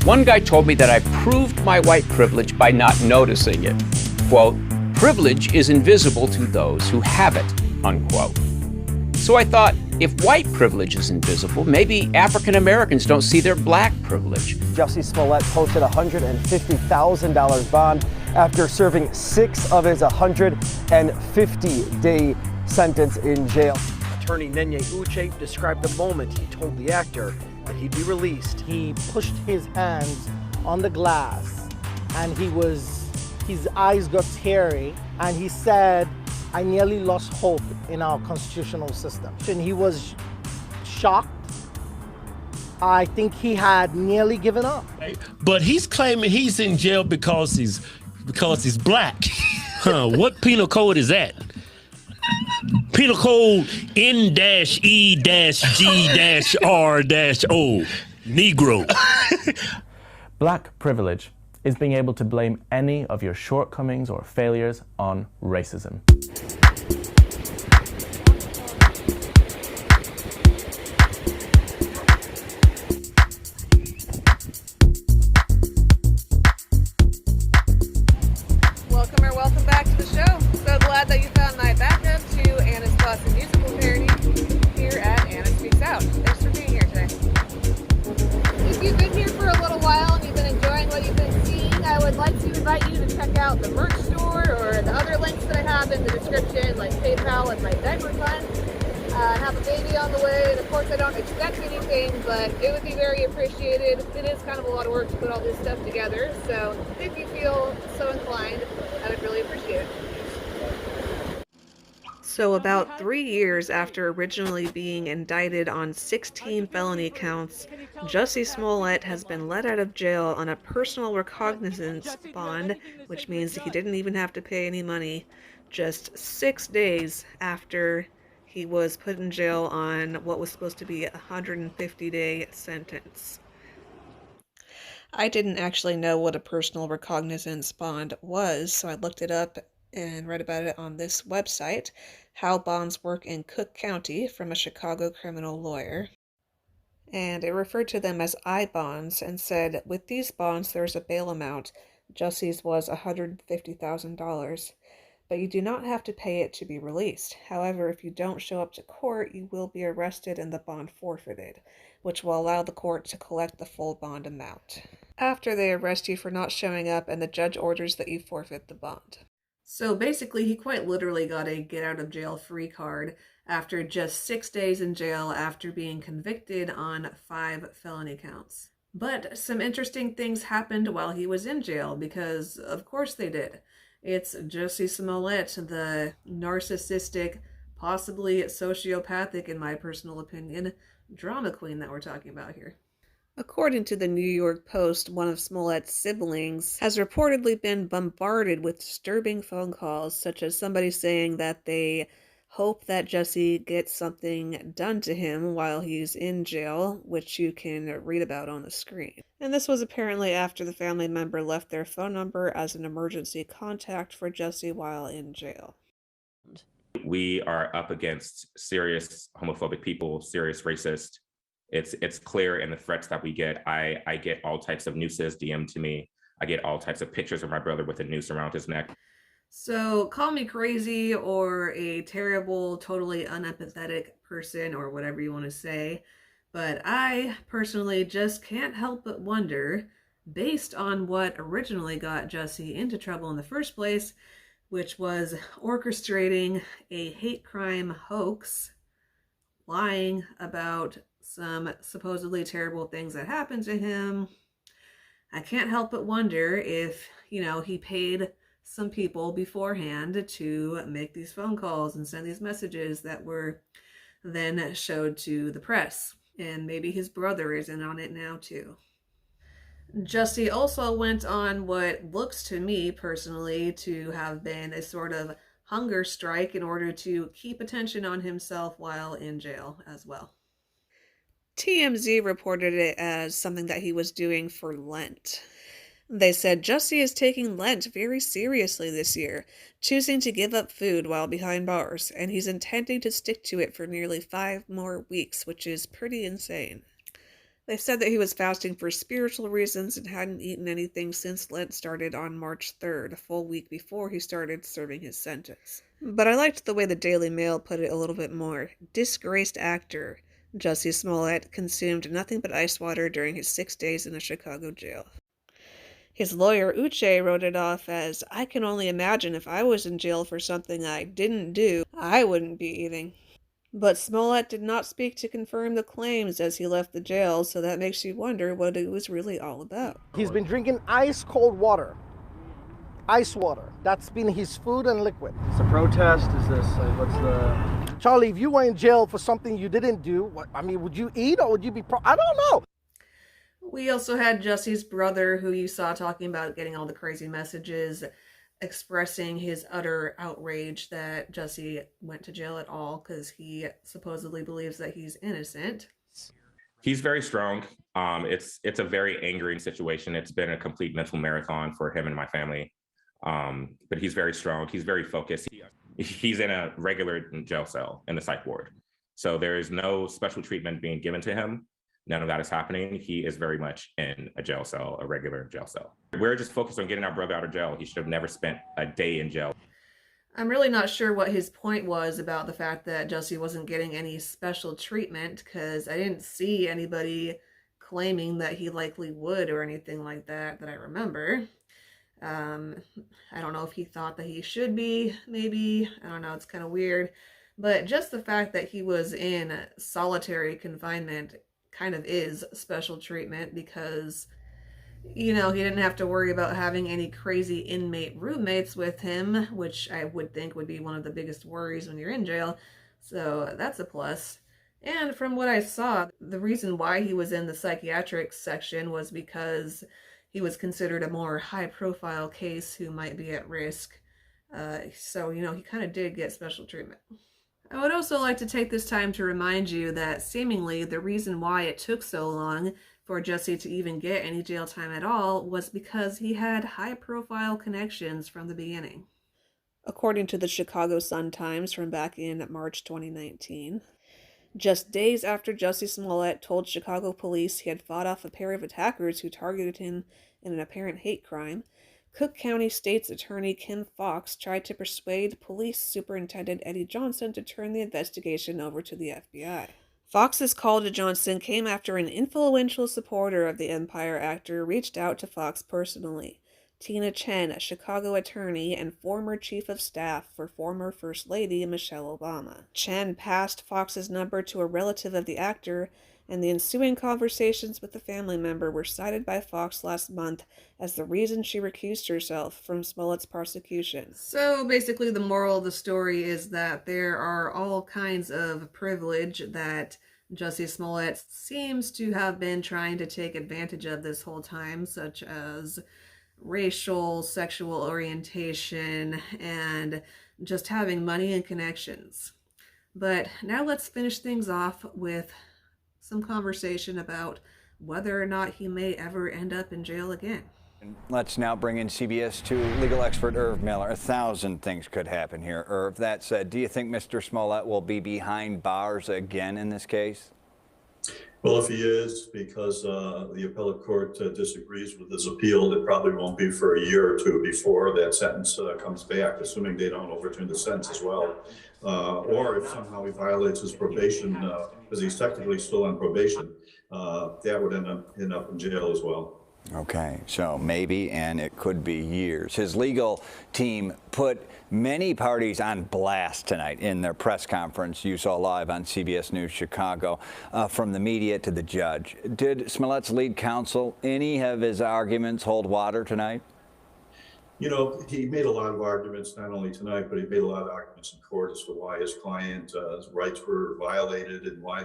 One guy told me that I proved my white privilege by not noticing it. Quote, privilege is invisible to those who have it, unquote. So I thought, if white privilege is invisible, maybe African Americans don't see their black privilege. Jussie Smollett posted a $150,000 bond after serving 6 of his 150-day sentence in jail. Attorney Nenye Uche described the moment he told the actor that he'd be released. He pushed his hands on the glass and his eyes got teary, and he said, I nearly lost hope in our constitutional system. And he was shocked. I think he had nearly given up. But he's claiming he's in jail because he's black. What penal code is that? Penal code N-E-G-R-O, Negro. Black privilege is being able to blame any of your shortcomings or failures on racism. Welcome back to the show. So glad that you found my backup to Anna's Thoughts and Musical parody here at Anna Speaks Out. Thanks for being here today. If you've been here for a little while and you've been enjoying what you've been seeing, I would like to invite you to check out the merch store or the other links that I have in the description, like PayPal and my Diaper Fund. I have a baby on the way, and of course I don't expect anything, but it would be very appreciated. It is kind of a lot of work to put all this stuff together, so if you feel so inclined, I would really appreciate it. So about 3 years after originally being indicted on 16 felony counts, Jussie Smollett has been let out of jail on a personal recognizance bond, which means he didn't even have to pay any money, just 6 days after he was put in jail on what was supposed to be a 150-day sentence. I didn't actually know what a personal recognizance bond was, so I looked it up and read about it on this website, How Bonds Work in Cook County, from a Chicago criminal lawyer. And it referred to them as I-bonds and said, with these bonds there's a bail amount. Jussie's was $150,000. But you do not have to pay it to be released. However, if you don't show up to court, you will be arrested and the bond forfeited, which will allow the court to collect the full bond amount after they arrest you for not showing up and the judge orders that you forfeit the bond. So basically, he quite literally got a get out of jail free card after just 6 days in jail after being convicted on 5 felony counts. But some interesting things happened while he was in jail, because of course they did. It's Jussie Smollett, the narcissistic, possibly sociopathic, in my personal opinion, drama queen that we're talking about here. According to the New York Post, one of Smollett's siblings has reportedly been bombarded with disturbing phone calls, such as somebody saying that they hope that Jussie gets something done to him while he's in jail, which you can read about on the screen. And this was apparently after the family member left their phone number as an emergency contact for Jussie while in jail. We are up against serious homophobic people, serious racist. It's clear in the threats that we get. I get all types of nooses DM'd to me. I get all types of pictures of my brother with a noose around his neck. So call me crazy or a terrible, totally unempathetic person or whatever you want to say, but I personally just can't help but wonder, based on what originally got Jussie into trouble in the first place, which was orchestrating a hate crime hoax, lying about some supposedly terrible things that happened to him. I can't help but wonder if, he paid some people beforehand to make these phone calls and send these messages that were then showed to the press. And maybe his brother is in on it now too. Jussie also went on what looks to me personally to have been a sort of hunger strike in order to keep attention on himself while in jail as well. TMZ reported it as something that he was doing for Lent. They said Jussie is taking Lent very seriously this year, choosing to give up food while behind bars, and he's intending to stick to it for nearly 5 more weeks, which is pretty insane. They said that he was fasting for spiritual reasons and hadn't eaten anything since Lent started on March 3rd, a full week before he started serving his sentence. But I liked the way the Daily Mail put it a little bit more. Disgraced actor Jussie Smollett consumed nothing but ice water during his 6 days in a Chicago jail. His lawyer, Uche, wrote it off as, "I can only imagine if I was in jail for something I didn't do, I wouldn't be eating." But Smollett did not speak to confirm the claims as he left the jail, so that makes you wonder what it was really all about. He's been drinking ice cold water. Ice water. That's been his food and liquid. It's a protest. Is this what's the? Charlie, if you were in jail for something you didn't do, would you eat or would you be I don't know. We also had Jussie's brother, who you saw talking about getting all the crazy messages, expressing his utter outrage that Jussie went to jail at all because he supposedly believes that he's innocent. He's very strong. It's a very angering situation. It's been a complete mental marathon for him and my family. But he's very strong. He's very focused. He's in a regular jail cell in the psych ward. So there is no special treatment being given to him. None of that is happening. He is very much in a jail cell, a regular jail cell. We're just focused on getting our brother out of jail. He should have never spent a day in jail. I'm really not sure what his point was about the fact that Jussie wasn't getting any special treatment, because I didn't see anybody claiming that he likely would or anything like that I remember. I don't know if he thought that he should be, maybe. I don't know, it's kind of weird. But just the fact that he was in solitary confinement kind of is special treatment because, you know, he didn't have to worry about having any crazy inmate roommates with him, which I would think would be one of the biggest worries when you're in jail. So that's a plus. And from what I saw, the reason why he was in the psychiatric section was because he was considered a more high-profile case who might be at risk. So, you know, he kind of did get special treatment. I would also like to take this time to remind you that seemingly the reason why it took so long for Jussie to even get any jail time at all was because he had high-profile connections from the beginning. According to the Chicago Sun-Times from back in March 2019, just days after Jussie Smollett told Chicago police he had fought off a pair of attackers who targeted him in an apparent hate crime, Cook County State's Attorney Kim Foxx tried to persuade Police Superintendent Eddie Johnson to turn the investigation over to the FBI. Fox's call to Johnson came after an influential supporter of the Empire actor reached out to Foxx personally. Tina Chen, a Chicago attorney and former chief of staff for former First Lady Michelle Obama. Chen passed Fox's number to a relative of the actor, and the ensuing conversations with the family member were cited by Foxx last month as the reason she recused herself from Smollett's prosecution. So basically the moral of the story is that there are all kinds of privilege that Jussie Smollett seems to have been trying to take advantage of this whole time, such as racial, sexual orientation, and just having money and connections. But now let's finish things off with some conversation about whether or not he may ever end up in jail again. Let's now bring in CBS 2 legal expert Irv Miller. 1,000 things could happen here. Irv, that said, do you think Mr. Smollett will be behind bars again in this case? Well, if he is, because the appellate court disagrees with his appeal, it probably won't be for a year or two before that sentence comes back, assuming they don't overturn the sentence as well. Or if somehow he violates his probation, because he's technically still on probation, that would end up in jail as well. Okay, so maybe, and it could be years. His legal team put many parties on blast tonight in their press conference you saw live on CBS News Chicago, from the media to the judge. Did Smollett's lead counsel, any of his arguments hold water tonight? You know, he made a lot of arguments, not only tonight, but he made a lot of arguments in court as to why his client's rights were violated and why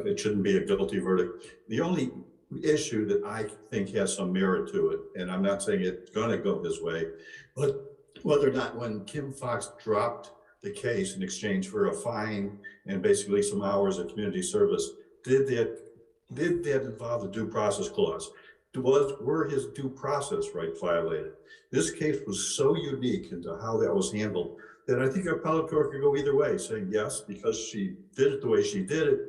it shouldn't be a guilty verdict. The only issue that I think has some merit to it, and I'm not saying it's going to go this way, but whether or not when Kim Foxx dropped the case in exchange for a fine and basically some hours of community service, did that involve the due process clause? Were his due process rights violated? This case was so unique into how that was handled that I think our appellate court could go either way, saying yes, because she did it the way she did it,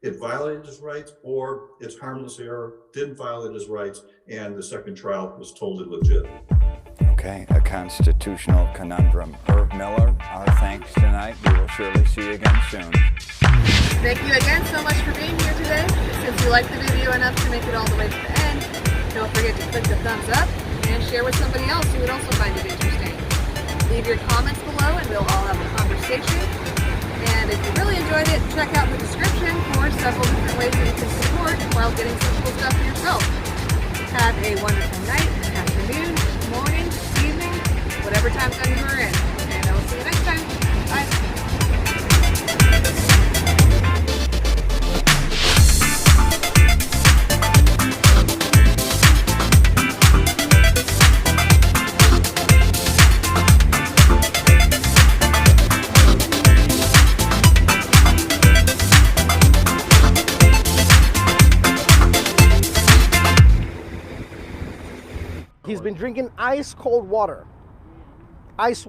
it violated his rights, or it's harmless error, didn't violate his rights, and the second trial was totally legit. Okay, a constitutional conundrum. Irv Miller, our thanks tonight. We will surely see you again soon. Thank you again so much for being here today. Since you liked the video enough to make it all the way to the end, don't forget to click the thumbs up and share with somebody else who would also find it interesting. Leave your comments below and we'll all have a conversation. And if you really enjoyed it, check out the description for several different ways that you can support while getting some cool stuff for yourself. Have a wonderful night, afternoon, morning, evening, whatever time zone you are in. And I will see you next time. Bye. He's been drinking ice cold water. Ice